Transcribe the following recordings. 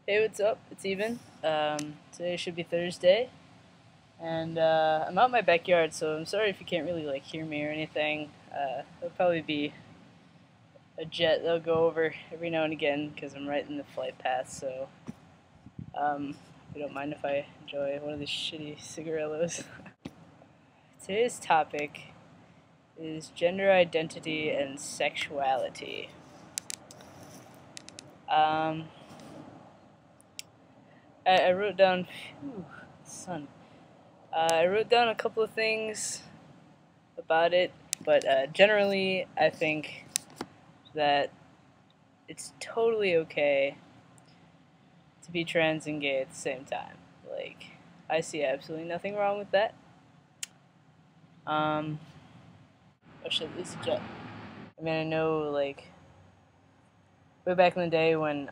Hey, what's up? It's Eben. Today should be Thursday, and I'm out in my backyard, so I'm sorry if you can't really hear me or anything. There'll probably be a jet that'll go over every now and again because I'm right in the flight path. So, if you don't mind if I enjoy one of these shitty cigarillos. Today's topic is gender identity and sexuality. Um, I wrote down, phew, son. I wrote down a couple of things about it, but generally, I think that it's totally okay to be trans and gay at the same time. I see absolutely nothing wrong with that. Oh shit, this is a jet. I mean, I know, way back in the day when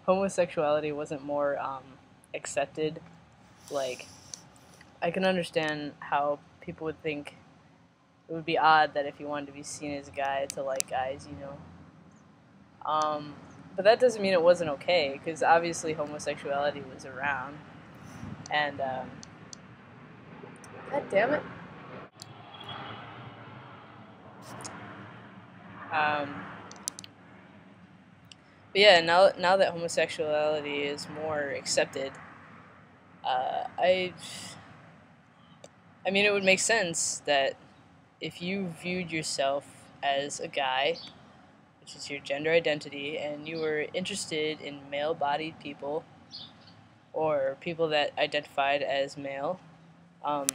homosexuality wasn't more accepted. Like, I can understand how people would think it would be odd that if you wanted to be seen as a guy to like guys, you know. But that doesn't mean it wasn't okay, because obviously homosexuality was around, and God damn it. Um, but yeah, now that homosexuality is more accepted, uh, I I mean, it would make sense that if you viewed yourself as a guy, which is your gender identity, and you were interested in male-bodied people or people that identified as male, um,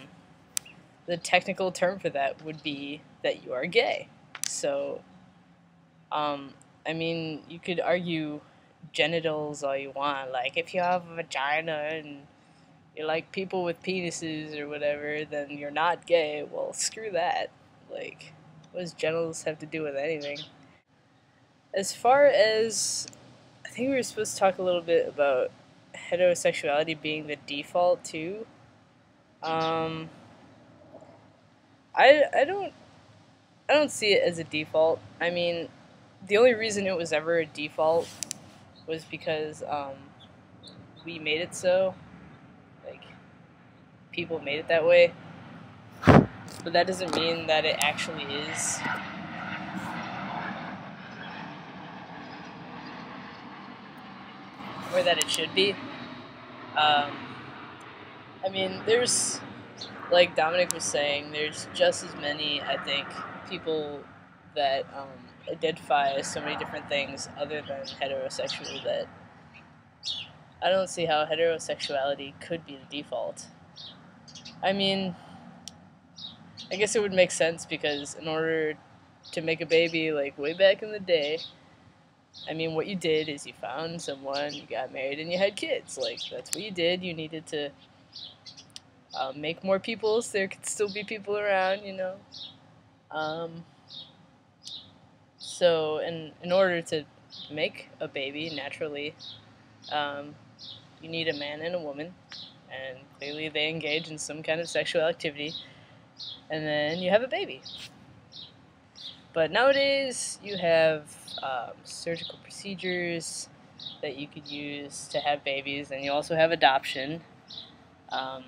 the technical term for that would be that you are gay. So, I mean, you could argue genitals all you want. Like, if you have a vagina and you like people with penises or whatever, then you're not gay. Well, screw that. Like, what does genitals have to do with anything? As far as, I think we were supposed to talk a little bit about heterosexuality being the default too. Um, I don't see it as a default. I mean, the only reason it was ever a default was because we made it so. Like, people made it that way. But that doesn't mean that it actually is. Or that it should be. Um, I mean, there's, like Dominic was saying, there's just as many, I think, people that identify as so many different things other than heterosexual that I don't see how heterosexuality could be the default. I mean, I guess it would make sense because in order to make a baby, like way back in the day, I mean, what you did is you found someone, you got married, and you had kids. Like, that's what you did. You needed to make more people so there could still be people around, you know. Um, so, in order to make a baby naturally, um, you need a man and a woman, and clearly they engage in some kind of sexual activity, and then you have a baby. But nowadays, you have surgical procedures that you could use to have babies, and you also have adoption. Um,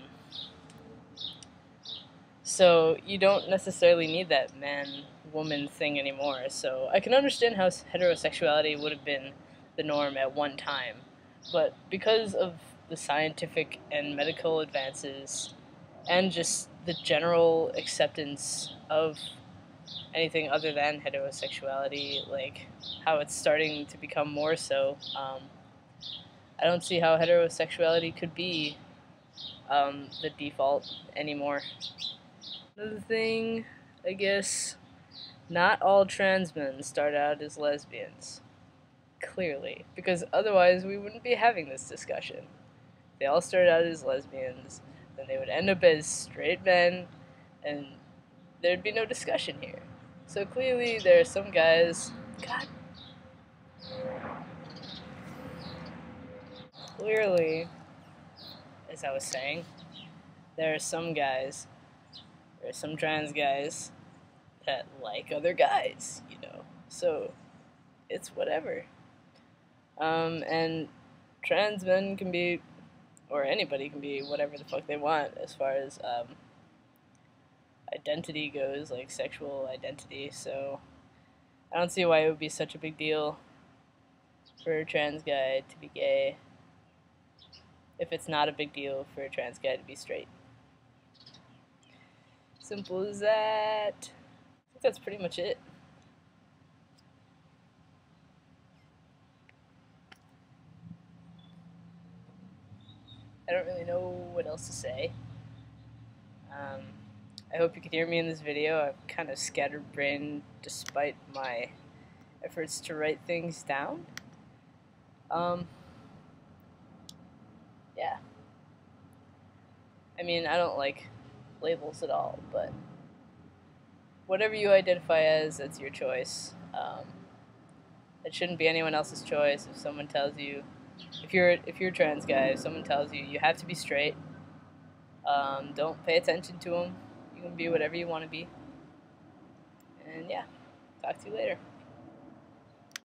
so you don't necessarily need that man-woman thing anymore. So I can understand how heterosexuality would have been the norm at one time. But because of the scientific and medical advances, and just the general acceptance of anything other than heterosexuality, like how it's starting to become more so, I don't see how heterosexuality could be the default anymore. Another thing, I guess, not all trans men start out as lesbians. Clearly. Because otherwise we wouldn't be having this discussion. They all start out as lesbians, then they would end up as straight men, and there'd be no discussion here. So clearly there are some guys, God, clearly, as I was saying, there are some guys, there are some trans guys that like other guys, you know. So it's whatever. And trans men can be, or anybody can be, whatever the fuck they want as far as identity goes, like sexual identity. So I don't see why it would be such a big deal for a trans guy to be gay if it's not a big deal for a trans guy to be straight. Simple as that. I think that's pretty much it. I don't really know what else to say. I hope you can hear me in this video. I've kind of scatterbrained despite my efforts to write things down. Yeah. I mean, I don't like labels at all, but whatever you identify as, that's your choice. It shouldn't be anyone else's choice. If someone tells you, if you're a trans guy, if someone tells you you have to be straight, don't pay attention to them. You can be whatever you want to be. And yeah, talk to you later.